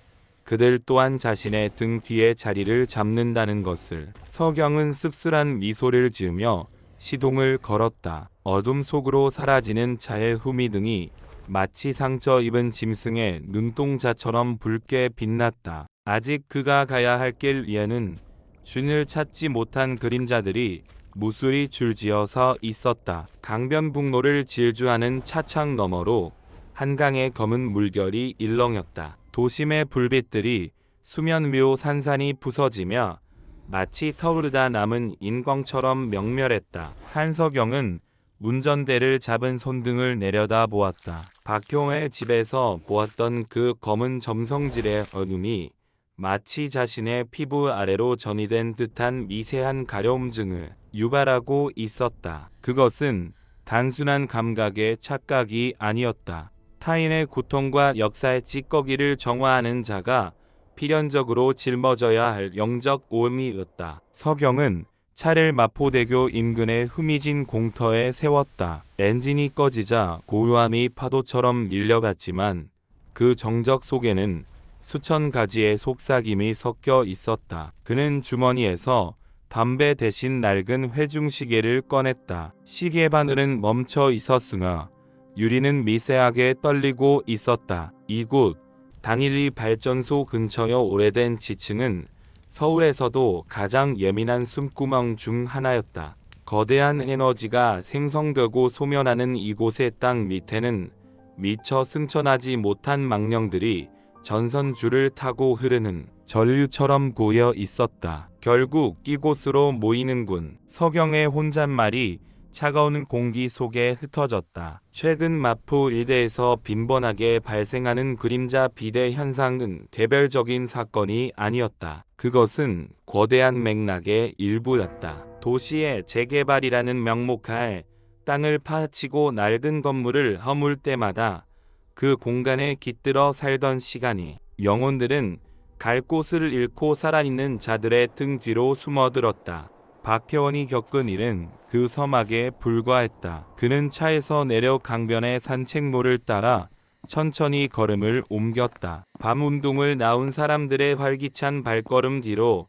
그들 또한 자신의 등 뒤에 자리를 잡는다는 것을. 서경은 씁쓸한 미소를 지으며 시동을 걸었다. 어둠 속으로 사라지는 차의 후미등이 마치 상처 입은 짐승의 눈동자처럼 붉게 빛났다. 아직 그가 가야 할 길 위에는 준을 찾지 못한 그림자들이 무수히 줄지어서 있었다. 강변북로를 질주하는 차창 너머로 한강의 검은 물결이 일렁였다. 도심의 불빛들이 수면 위로 산산이 부서지며 마치 타오르다 남은 인광처럼 명멸했다. 한서경은 운전대를 잡은 손등을 내려다 보았다. 박형의 집에서 보았던 그 검은 점성질의 어둠이 마치 자신의 피부 아래로 전이된 듯한 미세한 가려움증을 유발하고 있었다. 그것은 단순한 감각의 착각이 아니었다. 타인의 고통과 역사의 찌꺼기를 정화하는 자가 필연적으로 짊어져야 할 영적 오음이었다. 서경은 차를 마포대교 인근의 흐미진 공터에 세웠다. 엔진이 꺼지자 고요함이 파도처럼 밀려갔지만 그 정적 속에는 수천 가지의 속삭임이 섞여 있었다. 그는 주머니에서 담배 대신 낡은 회중시계를 꺼냈다. 시계 바늘은 멈춰 있었으나 유리는 미세하게 떨리고 있었다. 이곳 단일리 발전소 근처여 오래된 지층은 서울에서도 가장 예민한 숨구멍 중 하나였다. 거대한 에너지가 생성되고 소멸하는 이곳의 땅 밑에는 미처 승천하지 못한 망령들이 전선줄을 타고 흐르는 전류처럼 고여 있었다. 결국 이곳으로 모이는군. 서경의 혼잣말이 차가운 공기 속에 흩어졌다. 최근 마포 일대에서 빈번하게 발생하는 그림자 비대 현상은 개별적인 사건이 아니었다. 그것은 거대한 맥락의 일부였다. 도시의 재개발이라는 명목하에 땅을 파헤치고 낡은 건물을 허물 때마다 그 공간에 깃들어 살던 시간이 영혼들은 갈 곳을 잃고 살아있는 자들의 등 뒤로 숨어들었다. 박혜원이 겪은 일은 그 서막에 불과했다. 그는 차에서 내려 강변의 산책로를 따라 천천히 걸음을 옮겼다. 밤 운동을 나온 사람들의 활기찬 발걸음 뒤로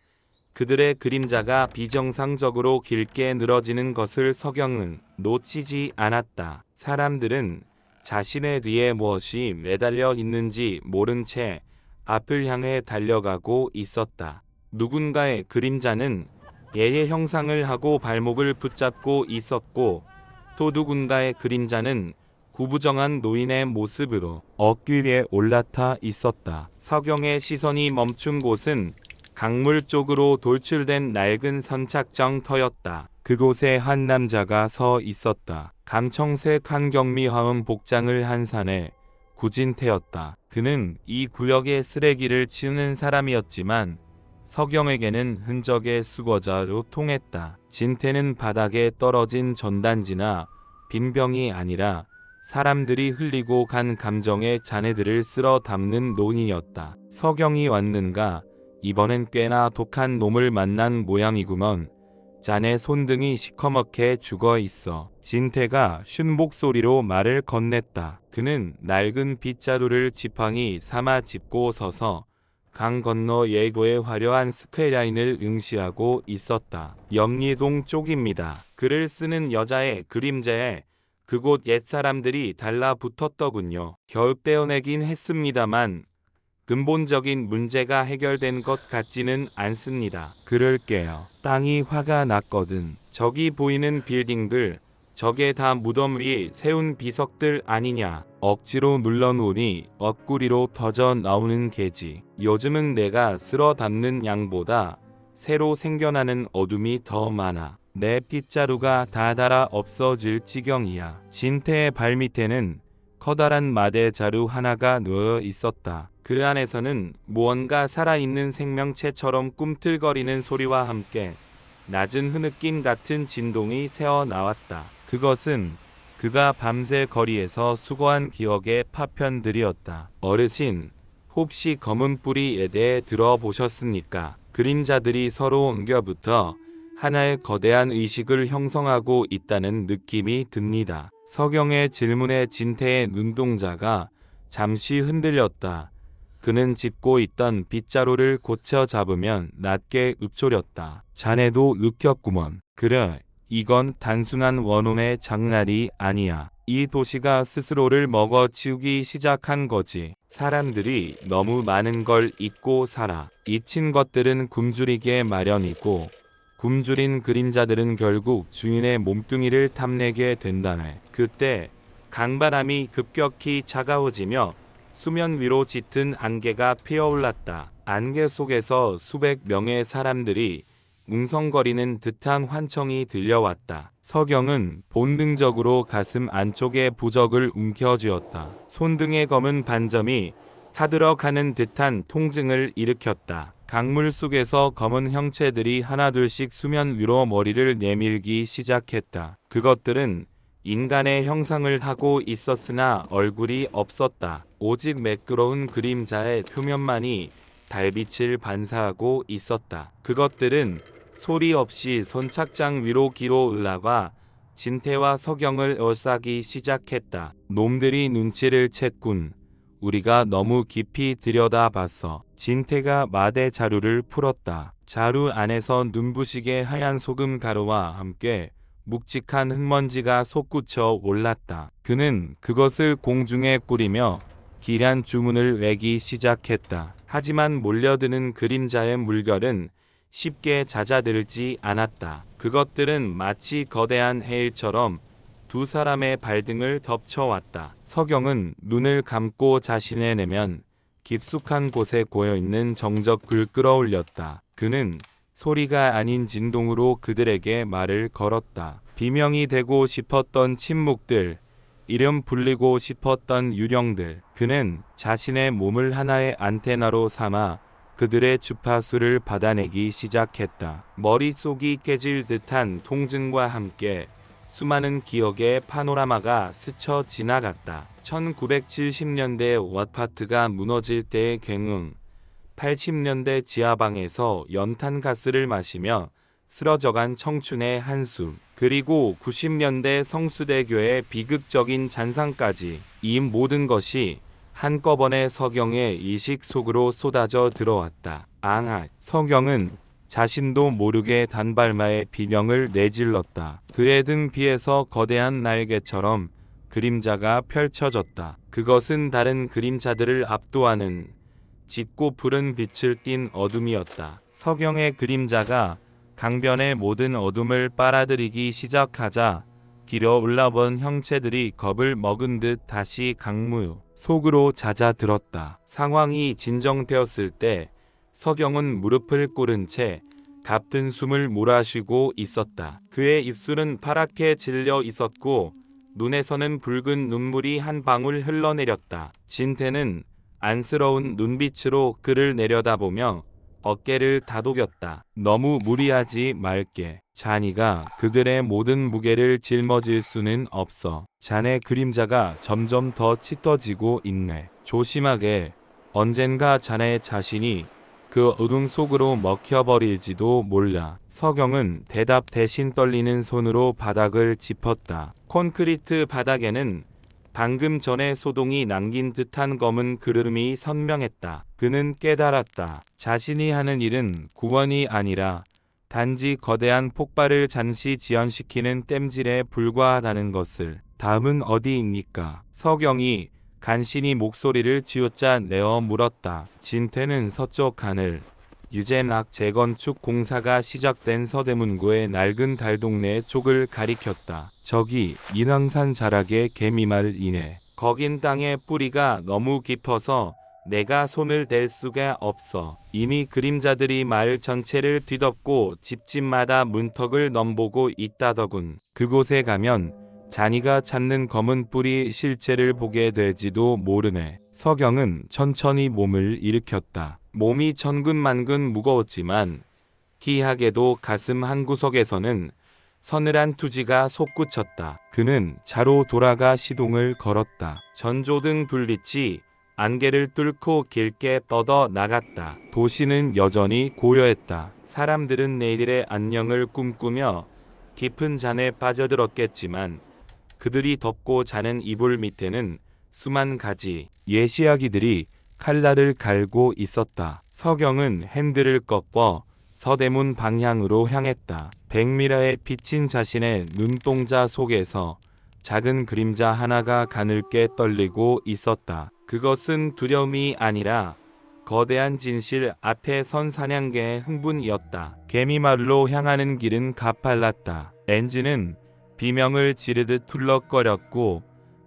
그들의 그림자가 비정상적으로 길게 늘어지는 것을 서경은 놓치지 않았다. 사람들은 자신의 뒤에 무엇이 매달려 있는지 모른 채 앞을 향해 달려가고 있었다. 누군가의 그림자는 예의 형상을 하고 발목을 붙잡고 있었고, 또 누군가의 그림자는 구부정한 노인의 모습으로 어귀 위에 올라타 있었다. 서경의 시선이 멈춘 곳은 강물 쪽으로 돌출된 낡은 선착장터였다. 그곳에 한 남자가 서 있었다. 감청색 한경미 화음 복장을 한 산의 구진태였다. 그는 이 구역의 쓰레기를 치우는 사람이었지만 서경에게는 흔적의 수거자로 통했다. 진태는 바닥에 떨어진 전단지나 빈병이 아니라 사람들이 흘리고 간 감정의 잔해들을 쓸어 담는 노인이었다. 서경이 왔는가? 이번엔 꽤나 독한 놈을 만난 모양이구먼. 자네 손등이 시커멓게 죽어 있어. 진태가 쉰 목소리로 말을 건넸다. 그는 낡은 빗자루를 지팡이 삼아 짚고 서서 강 건너 예고의 화려한 스카이라인을 응시하고 있었다. 염리동 쪽입니다. 글을 쓰는 여자의 그림자에 그곳 옛사람들이 달라붙었더군요. 겨우 떼어내긴 했습니다만 근본적인 문제가 해결된 것 같지는 않습니다. 그럴게요. 땅이 화가 났거든. 저기 보이는 빌딩들, 저게 다 무덤 위 세운 비석들 아니냐. 억지로 눌러놓으니 옆구리로 터져 나오는 게지. 요즘은 내가 쓸어 담는 양보다 새로 생겨나는 어둠이 더 많아. 내 빗자루가 다 닳아 없어질 지경이야. 진태의 발밑에는 커다란 마대 자루 하나가 놓여 있었다. 그 안에서는 무언가 살아있는 생명체처럼 꿈틀거리는 소리와 함께 낮은 흐느낌 같은 진동이 새어나왔다. 그것은 그가 밤새 거리에서 수거한 기억의 파편들이었다. 어르신, 혹시 검은 뿌리에 대해 들어보셨습니까? 그림자들이 서로 엉겨붙어 하나의 거대한 의식을 형성하고 있다는 느낌이 듭니다. 서경의 질문에 진태의 눈동자가 잠시 흔들렸다. 그는 짚고 있던 빗자루를 고쳐 잡으면 낮게 읊조렸다. 자네도 느꼈구먼. 그래, 이건 단순한 원혼의 장난이 아니야. 이 도시가 스스로를 먹어치우기 시작한 거지. 사람들이 너무 많은 걸 잊고 살아. 잊힌 것들은 굶주리게 마련이고 굶주린 그림자들은 결국 주인의 몸뚱이를 탐내게 된다네. 그때 강바람이 급격히 차가워지며 수면 위로 짙은 안개가 피어올랐다. 안개 속에서 수백 명의 사람들이 웅성거리는 듯한 환청이 들려왔다. 서경은 본능적으로 가슴 안쪽에 부적을 움켜쥐었다. 손등의 검은 반점이 타들어가는 듯한 통증을 일으켰다. 강물 속에서 검은 형체들이 하나둘씩 수면 위로 머리를 내밀기 시작했다. 그것들은 인간의 형상을 하고 있었으나 얼굴이 없었다. 오직 매끄러운 그림자의 표면만이 달빛을 반사하고 있었다. 그것들은 소리 없이 선착장 위로 기어 올라가 진태와 서경을 에워싸기 시작했다. 놈들이 눈치를 챘군. 우리가 너무 깊이 들여다봤어. 진태가 마대 자루를 풀었다. 자루 안에서 눈부시게 하얀 소금 가루와 함께 묵직한 흙먼지가 솟구쳐 올랐다. 그는 그것을 공중에 뿌리며 기란 주문을 외기 시작했다. 하지만 몰려드는 그림자의 물결은 쉽게 잦아들지 않았다. 그것들은 마치 거대한 해일처럼 두 사람의 발등을 덮쳐왔다. 서경은 눈을 감고 자신의 내면 깊숙한 곳에 고여있는 정적을 끌어올렸다. 그는 소리가 아닌 진동으로 그들에게 말을 걸었다. 비명이 되고 싶었던 침묵들, 이름 불리고 싶었던 유령들. 그는 자신의 몸을 하나의 안테나로 삼아 그들의 주파수를 받아내기 시작했다. 머릿속이 깨질 듯한 통증과 함께 수많은 기억의 파노라마가 스쳐 지나갔다. 1970년대 워파트가 무너질 때의 굉음, 80년대 지하방에서 연탄가스를 마시며 쓰러져간 청춘의 한숨, 그리고 90년대 성수대교의 비극적인 잔상까지, 이 모든 것이 한꺼번에 서경의 의식 속으로 쏟아져 들어왔다. 서경은 자신도 모르게 단발마의 비명을 내질렀다. 그의 등 비에서 거대한 날개처럼 그림자가 펼쳐졌다. 그것은 다른 그림자들을 압도하는 짙고 푸른 빛을 띤 어둠이었다. 서경의 그림자가 강변의 모든 어둠을 빨아들이기 시작하자 길어 올라본 형체들이 겁을 먹은 듯 다시 강무 속으로 잦아들었다. 상황이 진정되었을 때 서경은 무릎을 꿇은 채 가쁜 숨을 몰아쉬고 있었다. 그의 입술은 파랗게 질려 있었고 눈에서는 붉은 눈물이 한 방울 흘러내렸다. 진태는 안쓰러운 눈빛으로 그를 내려다보며 어깨를 다독였다. 너무 무리하지 말게. 자네가 그들의 모든 무게를 짊어질 수는 없어. 자네 그림자가 점점 더 짙어지고 있네. 조심하게. 언젠가 자네 자신이 그 어둠 속으로 먹혀버릴지도 몰라. 서경은 대답 대신 떨리는 손으로 바닥을 짚었다. 콘크리트 바닥에는 방금 전에 소동이 남긴 듯한 검은 그름이 선명했다. 그는 깨달았다. 자신이 하는 일은 구원이 아니라 단지 거대한 폭발을 잠시 지연시키는 땜질에 불과하다는 것을. 다음은 어디입니까? 서경이 간신히 목소리를 쥐어짜 내어 물었다. 진태는 서쪽 하늘, 유재낙 재건축 공사가 시작된 서대문구의 낡은 달동네 쪽을 가리켰다. 저기 인왕산 자락의 개미마을이네. 거긴 땅의 뿌리가 너무 깊어서 내가 손을 댈 수가 없어. 이미 그림자들이 마을 전체를 뒤덮고 집집마다 문턱을 넘보고 있다더군. 그곳에 가면 자니가 찾는 검은 뿌리 실체를 보게 될지도 모르네. 서경은 천천히 몸을 일으켰다. 몸이 천근만근 무거웠지만 희하게도 가슴 한구석에서는 서늘한 투지가 솟구쳤다. 그는 차로 돌아가 시동을 걸었다. 전조등 불빛이 안개를 뚫고 길게 뻗어 나갔다. 도시는 여전히 고요했다. 사람들은 내일의 안녕을 꿈꾸며 깊은 잠에 빠져들었겠지만 그들이 덮고 자는 이불 밑에는 수만 가지 예시아기들이 칼날을 갈고 있었다. 서경은 핸들을 꺾어 서대문 방향으로 향했다. 백미라에 비친 자신의 눈동자 속에서 작은 그림자 하나가 가늘게 떨리고 있었다. 그것은 두려움이 아니라 거대한 진실 앞에 선 사냥개의 흥분이었다. 개미마을로 향하는 길은 가팔랐다. 엔진은 비명을 지르듯 툴럭거렸고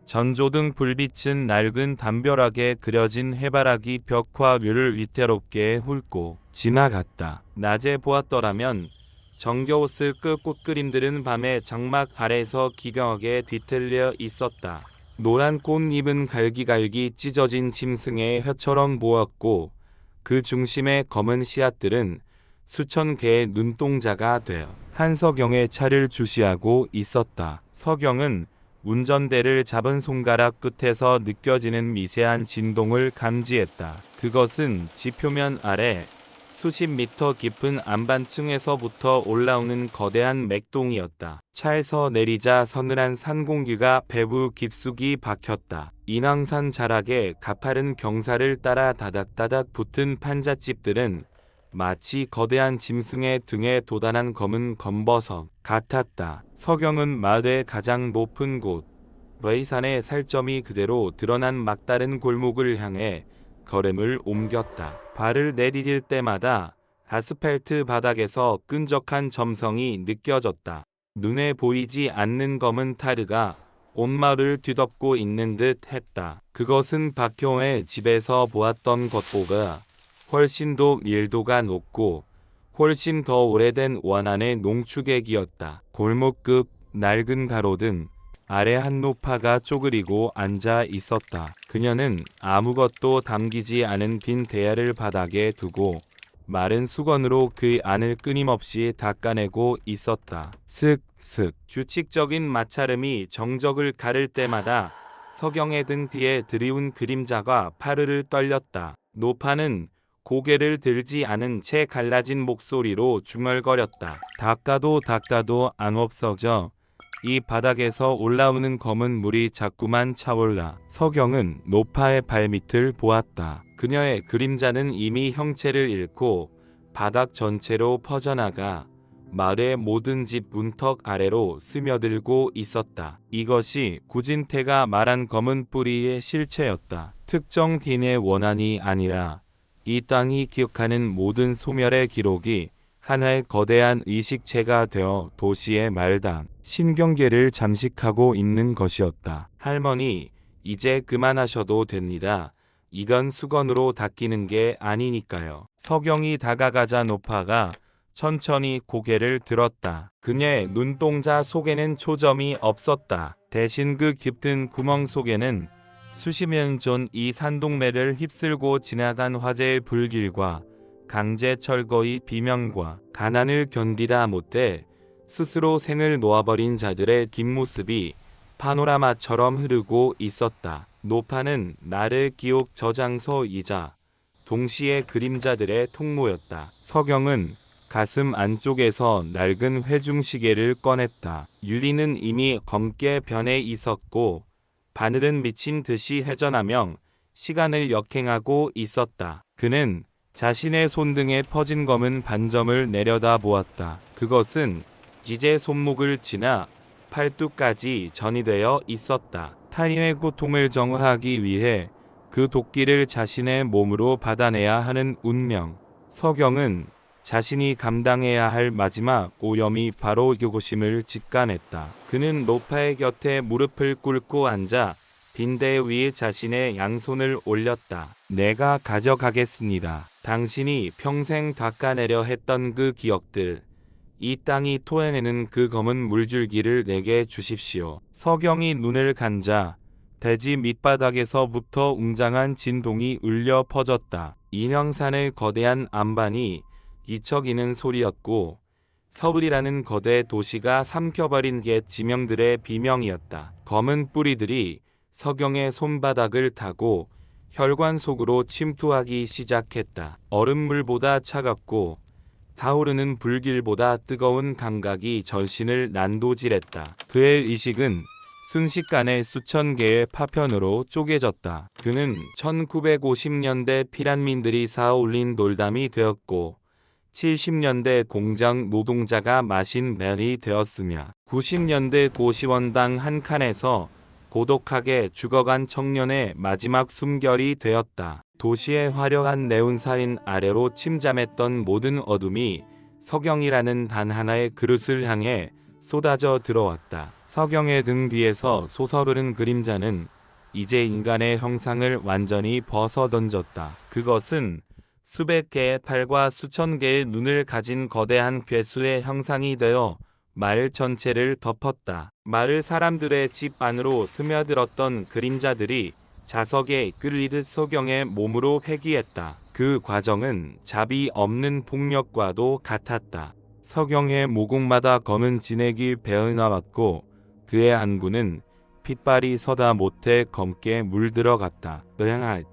전조등 불빛은 낡은 담벼락에 그려진 해바라기 벽화 묘를 위태롭게 훑고 지나갔다. 낮에 보았더라면 정겨웠을 그 꽃그림들은 밤의 장막 아래서 기경하게 뒤틀려 있었다. 노란 꽃잎은 갈기갈기 찢어진 짐승의 혀처럼 보였고 그 중심의 검은 씨앗들은 수천 개의 눈동자가 되어 한서경의 차를 주시하고 있었다. 서경은 운전대를 잡은 손가락 끝에서 느껴지는 미세한 진동을 감지했다. 그것은 지표면 아래 수십 미터 깊은 안반층에서부터 올라오는 거대한 맥동이었다. 차에서 내리자 서늘한 산 공기가 배부 깊숙이 박혔다. 인왕산 자락에 가파른 경사를 따라 다닥다닥 붙은 판잣집들은 마치 거대한 짐승의 등에 도단한 검은 검버섯 같았다. 서경은 마을의 가장 높은 곳, 외산의 살점이 그대로 드러난 막다른 골목을 향해 걸음을 옮겼다. 발을 내디딜 때마다 아스팔트 바닥에서 끈적한 점성이 느껴졌다. 눈에 보이지 않는 검은 타르가 온 마을을 뒤덮고 있는 듯 했다. 그것은 박형의 집에서 보았던 것보다 훨씬 더 밀도가 높고 훨씬 더 오래된 원안의 농축액이었다. 골목 끝 낡은 가로등 아래 한 노파가 쪼그리고 앉아 있었다. 그녀는 아무것도 담기지 않은 빈 대야를 바닥에 두고 마른 수건으로 그 안을 끊임없이 닦아내고 있었다. 슥슥 규칙적인 마찰음이 정적을 가를 때마다 서경의 등 뒤에 드리운 그림자가 파르르 떨렸다. 노파는 고개를 들지 않은 채 갈라진 목소리로 중얼거렸다. 닦아도 안 없어져. 이 바닥에서 올라오는 검은 물이 자꾸만 차올라. 서경은 노파의 발밑을 보았다. 그녀의 그림자는 이미 형체를 잃고 바닥 전체로 퍼져나가 마을의 모든 집 문턱 아래로 스며들고 있었다. 이것이 구진태가 말한 검은 뿌리의 실체였다. 특정 딘의 원한이 아니라 이 땅이 기억하는 모든 소멸의 기록이 하나의 거대한 의식체가 되어 도시의 말단, 신경계를 잠식하고 있는 것이었다. 할머니, 이제 그만하셔도 됩니다. 이건 수건으로 닦이는 게 아니니까요. 서경이 다가가자 노파가 천천히 고개를 들었다. 그녀의 눈동자 속에는 초점이 없었다. 대신 그 깊은 구멍 속에는 수십 년 전 이 산동네를 휩쓸고 지나간 화재의 불길과 강제 철거의 비명과 가난을 견디다 못해 스스로 생을 놓아버린 자들의 뒷모습이 파노라마처럼 흐르고 있었다. 노파는 나를 기억 저장소이자 동시에 그림자들의 통로였다. 서경은 가슴 안쪽에서 낡은 회중시계를 꺼냈다. 유리는 이미 검게 변해 있었고 바늘은 미친 듯이 회전하며 시간을 역행하고 있었다. 그는 자신의 손등에 퍼진 검은 반점을 내려다 보았다. 그것은 이제 손목을 지나 팔뚝까지 전이되어 있었다. 타인의 고통을 정화하기 위해 그 도끼를 자신의 몸으로 받아내야 하는 운명. 서경은 자신이 감당해야 할 마지막 오염이 바로 이것임을 직감했다. 그는 노파의 곁에 무릎을 꿇고 앉아 빈대 위에 자신의 양손을 올렸다. 내가 가져가겠습니다. 당신이 평생 닦아내려 했던 그 기억들, 이 땅이 토해내는 그 검은 물줄기를 내게 주십시오. 서경이 눈을 감자 대지 밑바닥에서부터 웅장한 진동이 울려 퍼졌다. 인형산의 거대한 안반이 이척이는 소리였고 서울이라는 거대 도시가 삼켜버린 옛 지명들의 비명이었다. 검은 뿌리들이 서경의 손바닥을 타고 혈관 속으로 침투하기 시작했다. 얼음물보다 차갑고 타오르는 불길보다 뜨거운 감각이 절신을 난도질했다. 그의 의식은 순식간에 수천 개의 파편으로 쪼개졌다. 그는 1950년대 피란민들이 쌓아올린 돌담이 되었고 70년대 공장 노동자가 마신 멜이 되었으며 90년대 고시원당 한 칸에서 고독하게 죽어간 청년의 마지막 숨결이 되었다. 도시의 화려한 네온사인 아래로 침잠했던 모든 어둠이 서경이라는 단 하나의 그릇을 향해 쏟아져 들어왔다. 서경의 등 뒤에서 솟아오르는 그림자는 이제 인간의 형상을 완전히 벗어던졌다. 그것은 수백 개의 팔과 수천 개의 눈을 가진 거대한 괴수의 형상이 되어 마을 전체를 덮었다. 마을 사람들의 집 안으로 스며들었던 그림자들이 자석에 끌리듯 서경의 몸으로 회귀했다. 그 과정은 자비 없는 폭력과도 같았다. 서경의 모공마다 검은 진액이 배어나왔고 그의 안구는 핏발이 서다 못해 검게 물들어갔다.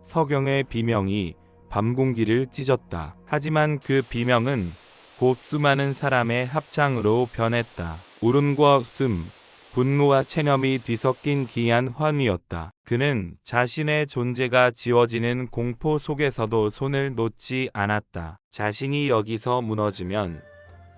서경의 비명이 밤 공기를 찢었다. 하지만 그 비명은 곧 수많은 사람의 합창으로 변했다. 울음과 웃음, 분노와 체념이 뒤섞인 기이한 환희였다. 그는 자신의 존재가 지워지는 공포 속에서도 손을 놓지 않았다. 자신이 여기서 무너지면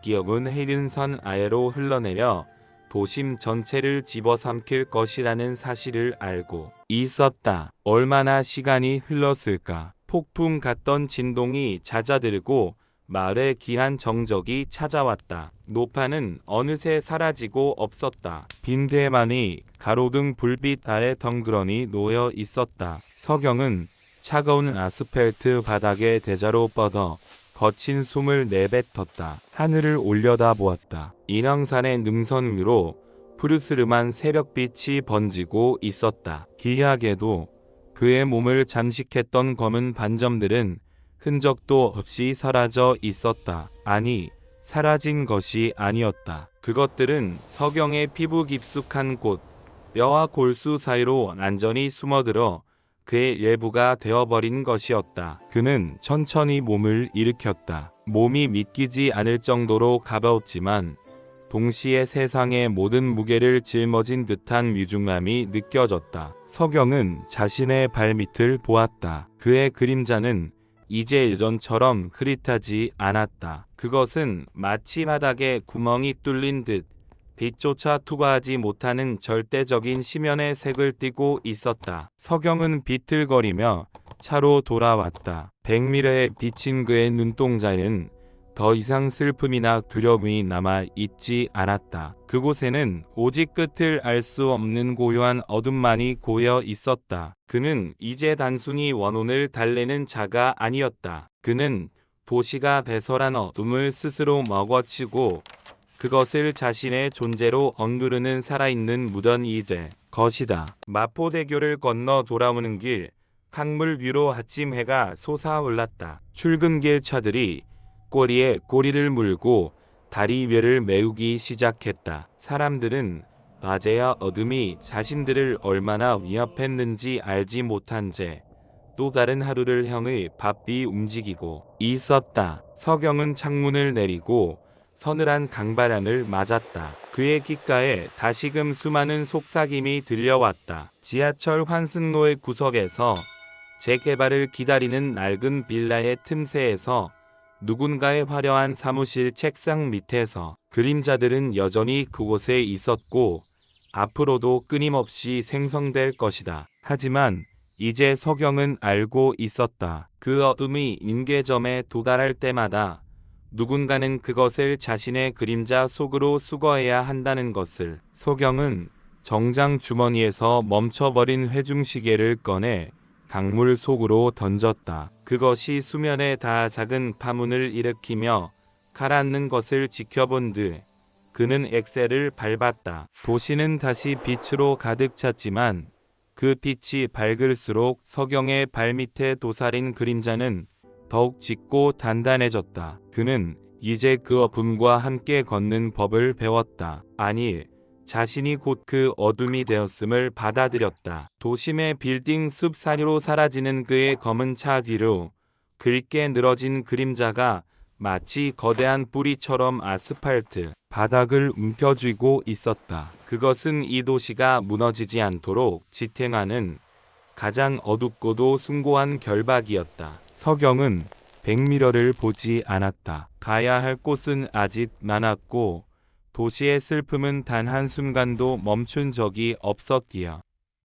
기억은 해륜선 아래로 흘러내려 도심 전체를 집어삼킬 것이라는 사실을 알고 있었다. 얼마나 시간이 흘렀을까? 폭풍 같던 진동이 잦아들고 마을에 기한 정적이 찾아왔다. 노파는 어느새 사라지고 없었다. 빈대만이 가로등 불빛 아래 덩그러니 놓여 있었다. 서경은 차가운 아스팔트 바닥에 대자로 뻗어 거친 숨을 내뱉었다. 하늘을 올려다보았다. 인왕산의 능선 위로 푸르스름한 새벽빛이 번지고 있었다. 기이하게도 그의 몸을 잠식했던 검은 반점들은 흔적도 없이 사라져 있었다. 아니, 사라진 것이 아니었다. 그것들은 서경의 피부 깊숙한 곳, 뼈와 골수 사이로 안전히 숨어들어 그의 일부가 되어버린 것이었다. 그는 천천히 몸을 일으켰다. 몸이 믿기지 않을 정도로 가벼웠지만 동시에 세상의 모든 무게를 짊어진 듯한 위중함이 느껴졌다. 서경은 자신의 발밑을 보았다. 그의 그림자는 이제 예전처럼 흐릿하지 않았다. 그것은 마치 바닥에 구멍이 뚫린 듯 빛조차 투과하지 못하는 절대적인 심연의 색을 띠고 있었다. 서경은 비틀거리며 차로 돌아왔다. 백미래에 비친 그의 눈동자에는 더 이상 슬픔이나 두려움이 남아 있지 않았다. 그곳에는 오직 끝을 알 수 없는 고요한 어둠만이 고여 있었다. 그는 이제 단순히 원혼을 달래는 자가 아니었다. 그는 도시가 배설한 어둠을 스스로 먹어치고 그것을 자신의 존재로 억누르는 살아있는 무던이 될 것이다. 마포대교를 건너 돌아오는 길, 강물 위로 아침 해가 솟아올랐다. 출근길 차들이 꼬리에 꼬리를 물고 다리 위를 메우기 시작했다. 사람들은 낮에야 어둠이 자신들을 얼마나 위협했는지 알지 못한 채 또 다른 하루를 향해 바삐 움직이고 있었다. 서경은 창문을 내리고 서늘한 강바람을 맞았다. 그의 귓가에 다시금 수많은 속삭임이 들려왔다. 지하철 환승로의 구석에서 재개발을 기다리는 낡은 빌라의 틈새에서 누군가의 화려한 사무실 책상 밑에서 그림자들은 여전히 그곳에 있었고 앞으로도 끊임없이 생성될 것이다. 하지만 이제 서경은 알고 있었다. 그 어둠이 임계점에 도달할 때마다 누군가는 그것을 자신의 그림자 속으로 수거해야 한다는 것을. 서경은 정장 주머니에서 멈춰버린 회중시계를 꺼내 강물 속으로 던졌다. 그것이 수면에 닿아 작은 파문을 일으키며 가라앉는 것을 지켜본 듯 그는 엑셀을 밟았다. 도시는 다시 빛으로 가득 찼지만 그 빛이 밝을수록 서경의 발밑에 도사린 그림자는 더욱 짙고 단단해졌다. 그는 이제 그 어둠과 함께 걷는 법을 배웠다. 아니, 자신이 곧 그 어둠이 되었음을 받아들였다. 도심의 빌딩 숲 사이로 사라지는 그의 검은 차 뒤로 굵게 늘어진 그림자가 마치 거대한 뿌리처럼 아스팔트 바닥을 움켜쥐고 있었다. 그것은 이 도시가 무너지지 않도록 지탱하는 가장 어둡고도 숭고한 결박이었다. 서경은 백미러를 보지 않았다. 가야 할 곳은 아직 많았고 도시의 슬픔은 단 한순간도 멈춘 적이 없었기에